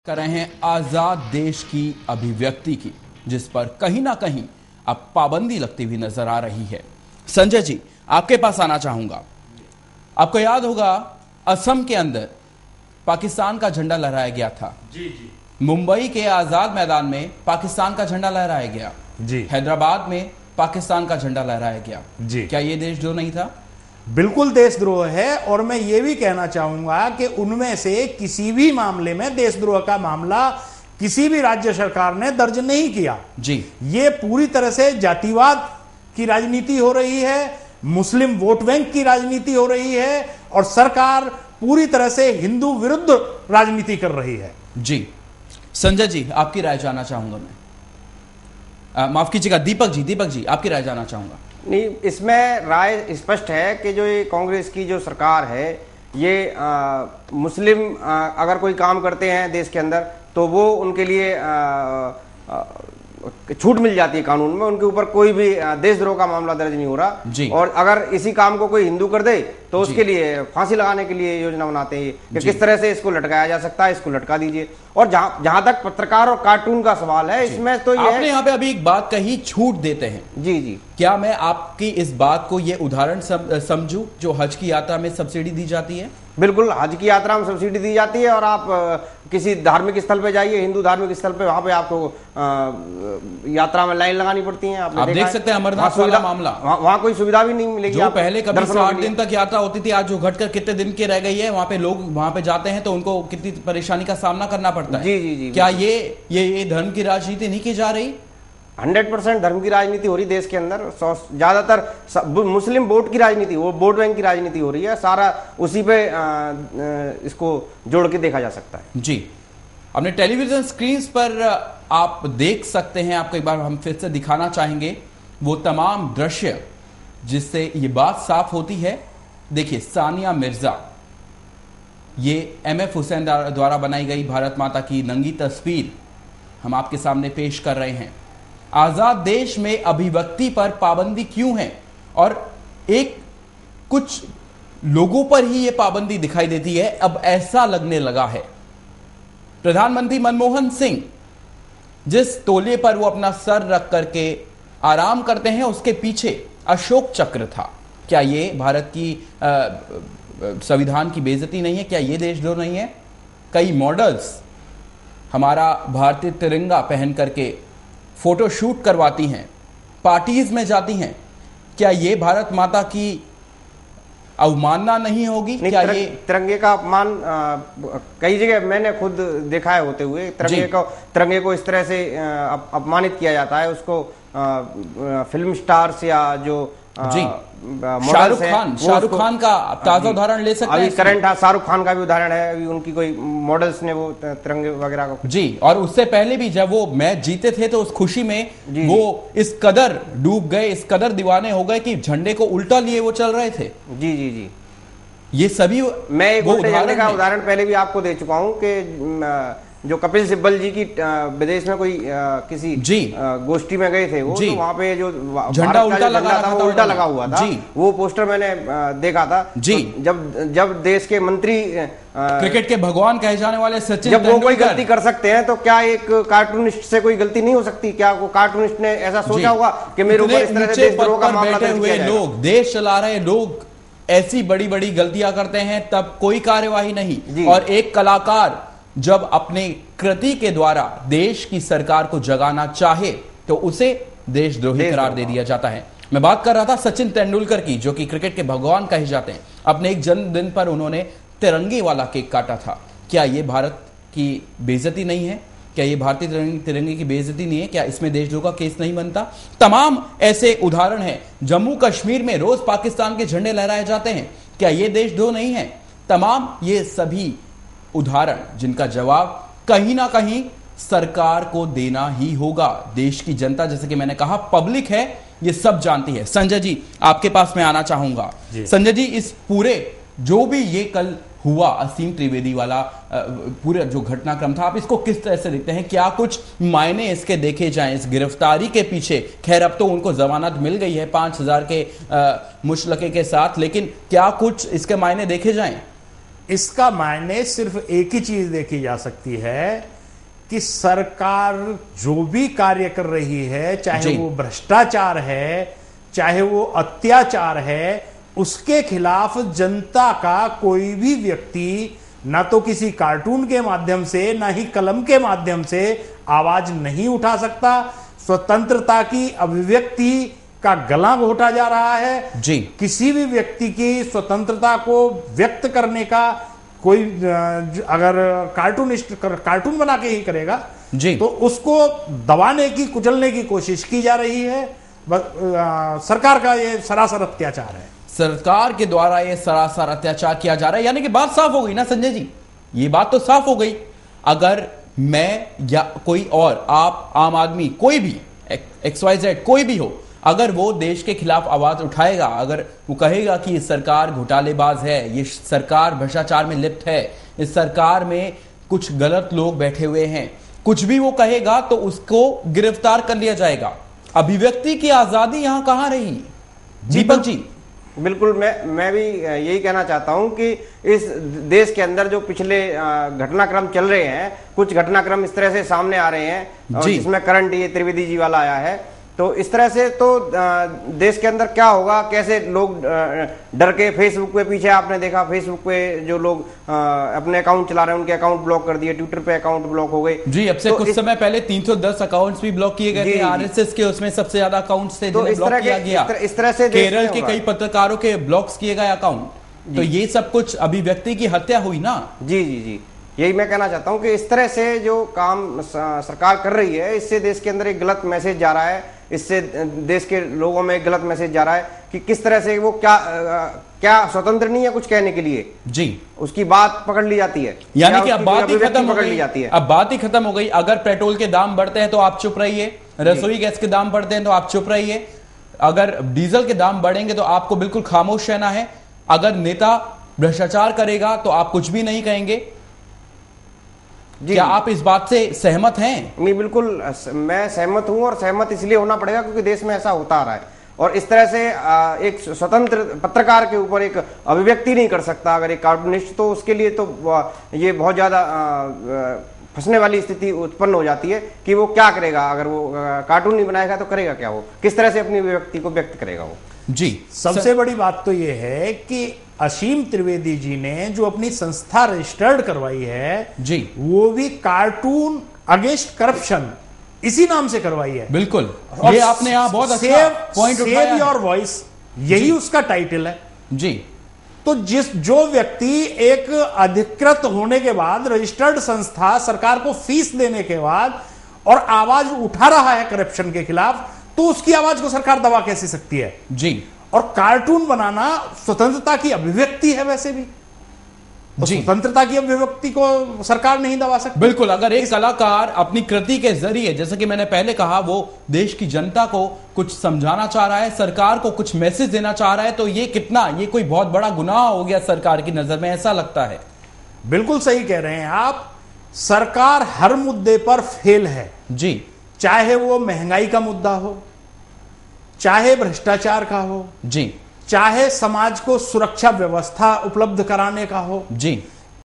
कर रहे हैं आजाद देश की अभिव्यक्ति की, जिस पर कहीं ना कहीं अब पाबंदी लगती हुई नजर आ रही है। संजय जी, आपके पास आना चाहूंगा। आपको याद होगा असम के अंदर पाकिस्तान का झंडा लहराया गया था। जी। मुंबई के आजाद मैदान में पाकिस्तान का झंडा लहराया गया। जी। हैदराबाद में पाकिस्तान का झंडा लहराया गया। जी। क्या ये देशद्रोह नहीं था? बिल्कुल देशद्रोह है। और मैं ये भी कहना चाहूंगा कि उनमें से किसी भी मामले में देशद्रोह का मामला किसी भी राज्य सरकार ने दर्ज नहीं किया। जी। ये पूरी तरह से जातिवाद की राजनीति हो रही है, मुस्लिम वोट बैंक की राजनीति हो रही है और सरकार पूरी तरह से हिंदू विरुद्ध राजनीति कर रही है। जी। संजय जी, आपकी राय जानना चाहूंगा मैं। माफ कीजिएगा, दीपक जी आपकी राय जानना चाहूंगा। नहीं, इसमें राय स्पष्ट है कि जो ये कांग्रेस की जो सरकार है ये मुस्लिम अगर कोई काम करते हैं देश के अंदर तो वो उनके लिए छूट मिल जाती है कानून में, उनके ऊपर कोई भी देशद्रोह का मामला दर्ज नहीं हो रहा। और अगर इसी काम को कोई हिंदू कर दे तो उसके लिए फांसी लगाने के लिए योजना बनाते हैं कि किस तरह से इसको लटकाया जा सकता है, इसको लटका दीजिए। और जहां तक पत्रकार और कार्टून का सवाल है, इसमें तो ये आपने यहाँ पे अभी एक बात कही, छूट देते हैं। जी। क्या मैं आपकी इस बात को ये उदाहरण समझूं जो हज की यात्रा में सब्सिडी दी जाती है? बिल्कुल, हज की यात्रा में सब्सिडी दी जाती है और आप किसी धार्मिक स्थल पे जाइए, हिंदू धार्मिक स्थल पे, वहां पे आपको यात्रा में लाइन लगानी पड़ती है। आप देख सकते हैं अमरनाथ वाला मामला, वहां कोई सुविधा भी नहीं मिलेगी। जो पहले कभी 8 दिन तक यात्रा होती थी, आज जो घटकर कितने दिन की रह गई है। वहां पे लोग वहां पे जाते हैं तो उनको कितनी परेशानी का सामना करना पड़ता है। जी। क्या ये धर्म की राजनीति नहीं की जा रही? 100% धर्म की राजनीति हो रही देश के अंदर। ज्यादातर मुस्लिम वोट की राजनीति, वो वोट बैंक की राजनीति हो रही है। सारा उसी पे इसको जोड़ के देखा जा सकता है। जी, अपने टेलीविजन स्क्रीन पर आप देख सकते हैं, आपको एक बार हम फिर से दिखाना चाहेंगे वो तमाम दृश्य जिससे ये बात साफ होती है। देखिए, सानिया मिर्जा, ये MF हुसैन द्वारा बनाई गई भारत माता की नंगी तस्वीर हम आपके सामने पेश कर रहे हैं। आजाद देश में अभिव्यक्ति पर पाबंदी क्यों है? और एक कुछ लोगों पर ही यह पाबंदी दिखाई देती है, अब ऐसा लगने लगा है। प्रधानमंत्री मनमोहन सिंह जिस तोले पर वो अपना सर रख करके आराम करते हैं, उसके पीछे अशोक चक्र था। क्या ये भारत की संविधान की बेइज्जती नहीं है? क्या ये देशद्रोह नहीं है? कई मॉडल्स हमारा भारतीय तिरंगा पहन करके फोटो शूट करवाती हैं, पार्टीज में जाती हैं। क्या ये भारत माता की अवमानना नहीं होगी? क्या ये तिरंगे का अपमान कई जगह मैंने खुद देखा है होते हुए। तिरंगे को इस तरह से अपमानित किया जाता है। उसको फिल्म स्टार्स या जो शाहरुख खान का ताजा उदाहरण ले सकते हैं। करंट शाहरुख खान का भी उदाहरण है। अभी उनकी कोई मॉडल्स ने वो तिरंगे वगैरह को जी, और उससे पहले भी जब वो मैच जीते थे तो उस खुशी में वो इस कदर डूब गए, इस कदर दीवाने हो गए कि झंडे को उल्टा लिए वो चल रहे थे। जी। ये सभी मैं एक उल्टे झंडे का उदाहरण पहले भी आपको दे चुका हूं कि जो कपिल सिब्बल जी की विदेश में कोई किसी गोष्ठी में गए थे, वो तो वहां पे जो झंडा उल्टा लगा हुआ था, वो पोस्टर मैंने देखा था। जी। तो जब देश के मंत्री क्रिकेट के भगवान कहे जाने वाले सचिन जब वो कोई गलती कर सकते हैं तो क्या एक कार्टूनिस्ट से कोई गलती नहीं हो सकती? क्या वो कार्टूनिस्ट ने ऐसा सोचा होगा कि मेरे ऊपर इस तरह से देशद्रोह का मामला दर्ज किया जाएगा? लोग, देश चला रहे लोग ऐसी बड़ी बड़ी गलतियां करते हैं तब कोई कार्यवाही नहीं। और एक कलाकार जब अपने कृति के द्वारा देश की सरकार को जगाना चाहे तो उसे देशद्रोही करार दे दिया जाता है। मैं बात कर रहा था सचिन तेंदुलकर की, जो कि क्रिकेट के भगवान कहे जाते हैं। अपने एक जन्मदिन पर उन्होंने तिरंगे वाला केक काटा था। क्या यह भारत की बेइज्जती नहीं है? क्या यह भारतीय तिरंगे की बेइज्जती नहीं है? क्या इसमें देशद्रोह का केस नहीं बनता? तमाम ऐसे उदाहरण हैं। जम्मू कश्मीर में रोज पाकिस्तान के झंडे लहराए जाते हैं। क्या यह देशद्रोह नहीं है? तमाम ये सभी उदाहरण जिनका जवाब कहीं ना कहीं सरकार को देना ही होगा। देश की जनता, जैसे कि मैंने कहा, पब्लिक है, ये सब जानती है। संजय जी, आपके पास मैं आना चाहूंगा। संजय जी, इस पूरे जो भी ये कल हुआ असीम त्रिवेदी वाला पूरा जो घटनाक्रम था, आप इसको किस तरह से देखते हैं? क्या कुछ मायने इसके देखे जाएं इस गिरफ्तारी के पीछे? खैर, अब तो उनको जमानत मिल गई है 5000 के मुशलके के साथ, लेकिन क्या कुछ इसके मायने देखे जाएं? इसका मायने सिर्फ एक ही चीज देखी जा सकती है कि सरकार जो भी कार्य कर रही है, चाहे वो भ्रष्टाचार है, चाहे वो अत्याचार है, उसके खिलाफ जनता का कोई भी व्यक्ति ना तो किसी कार्टून के माध्यम से, ना ही कलम के माध्यम से आवाज नहीं उठा सकता। स्वतंत्रता की अभिव्यक्ति का गला घोटा जा रहा है जी। किसी भी व्यक्ति की स्वतंत्रता को व्यक्त करने का कोई अगर कार्टून बना के ही करेगा जी, तो उसको दबाने की, कुचलने की कोशिश की जा रही है। सरकार का ये सरासर अत्याचार है। सरकार के द्वारा ये सरासर अत्याचार किया जा रहा है। यानी कि बात साफ हो गई ना संजय जी, ये बात तो साफ हो गई। अगर मैं या कोई और, आप, आम आदमी, कोई भी XYZ कोई भी हो, अगर वो देश के खिलाफ आवाज उठाएगा, अगर वो कहेगा कि ये सरकार घोटालेबाज है, ये सरकार भ्रष्टाचार में लिप्त है, इस सरकार में कुछ गलत लोग बैठे हुए हैं, कुछ भी वो कहेगा तो उसको गिरफ्तार कर लिया जाएगा। अभिव्यक्ति की आजादी यहां कहां रही? दीपक जी। बिल्कुल, मैं भी यही कहना चाहता हूं कि इस देश के अंदर जो पिछले घटनाक्रम चल रहे हैं, कुछ घटनाक्रम इस तरह से सामने आ रहे हैं और जिसमें करंट ये त्रिवेदी जी वाला आया है, तो इस तरह से तो देश के अंदर क्या होगा, कैसे लोग डर के फेसबुक पे, पीछे आपने देखा फेसबुक पे जो लोग अपने अकाउंट चला रहे हैं उनके अकाउंट ब्लॉक कर दिए, ट्विटर पे अकाउंट ब्लॉक हो गए जी। अब से तो कुछ समय पहले 310 अकाउंट्स भी ब्लॉक किए गए थे आरएसएस के, उसमें सबसे ज्यादा अकाउंट्स थे जिन्हें ब्लॉक किया गया। इस तरह से केरल के कई पत्रकारों के ब्लॉक्स किए गए अकाउंट। तो ये सब कुछ अभिव्यक्ति की हत्या हुई ना। जी जी जी, यही मैं कहना चाहता हूं कि इस तरह से जो काम सरकार कर रही है, इससे देश के अंदर एक गलत मैसेज जा रहा है, इससे देश के लोगों में एक गलत मैसेज जा रहा है कि किस तरह से वो क्या स्वतंत्र नहीं है कुछ कहने के लिए जी, उसकी बात पकड़ ली जाती है। यानी कि अब बात ही खत्म हो गई, अब बात ही खत्म हो गई। अगर पेट्रोल के दाम बढ़ते हैं तो आप चुप रहिए, रसोई गैस के दाम बढ़ते हैं तो आप चुप रहिए, अगर डीजल के दाम बढ़ेंगे तो आपको बिल्कुल खामोश रहना है, अगर नेता भ्रष्टाचार करेगा तो आप कुछ भी नहीं कहेंगे। क्या आप इस बात से सहमत हैं? नहीं, बिल्कुल मैं सहमत हूं, और सहमत इसलिए होना पड़ेगा क्योंकि देश में ऐसा होता आ रहा है। और इस तरह से एक स्वतंत्र पत्रकार के ऊपर एक अभिव्यक्ति नहीं कर सकता अगर एक कार्टूनिस्ट, तो उसके लिए तो ये बहुत ज्यादा फंसने वाली स्थिति उत्पन्न हो जाती है कि वो क्या करेगा। अगर वो कार्टून नहीं बनाएगा तो करेगा क्या, वो किस तरह से अपनी अभिव्यक्ति को व्यक्त करेगा वो जी। सबसे बड़ी बात तो ये है कि असीम त्रिवेदी जी ने जो अपनी संस्था रजिस्टर्ड करवाई है जी, वो भी कार्टून अगेंस्ट करप्शन इसी नाम से करवाई है। बिल्कुल, ये आपने यहां बहुत अच्छा पॉइंट उठाया। सेव योर वॉइस, यही उसका टाइटल है जी। तो जो व्यक्ति एक अधिकृत होने के बाद, रजिस्टर्ड संस्था, सरकार को फीस देने के बाद और आवाज उठा रहा है करप्शन के खिलाफ, तो उसकी आवाज को सरकार दबा कैसे सकती है जी। और कार्टून बनाना स्वतंत्रता की अभिव्यक्ति है वैसे भी, तो स्वतंत्रता की अभिव्यक्ति को सरकार नहीं दबा सकती। बिल्कुल, अगर एक कलाकार अपनी कृति के जरिए, जैसे कि मैंने पहले कहा, वो देश की जनता को कुछ समझाना चाह रहा है, सरकार को कुछ मैसेज देना चाह रहा है, तो ये कोई बहुत बड़ा गुनाह हो गया सरकार की नजर में, ऐसा लगता है। बिल्कुल सही कह रहे हैं आप। सरकार हर मुद्दे पर फेल है जी, चाहे वो महंगाई का मुद्दा हो, चाहे भ्रष्टाचार का हो जी, चाहे समाज को सुरक्षा व्यवस्था उपलब्ध कराने का हो जी,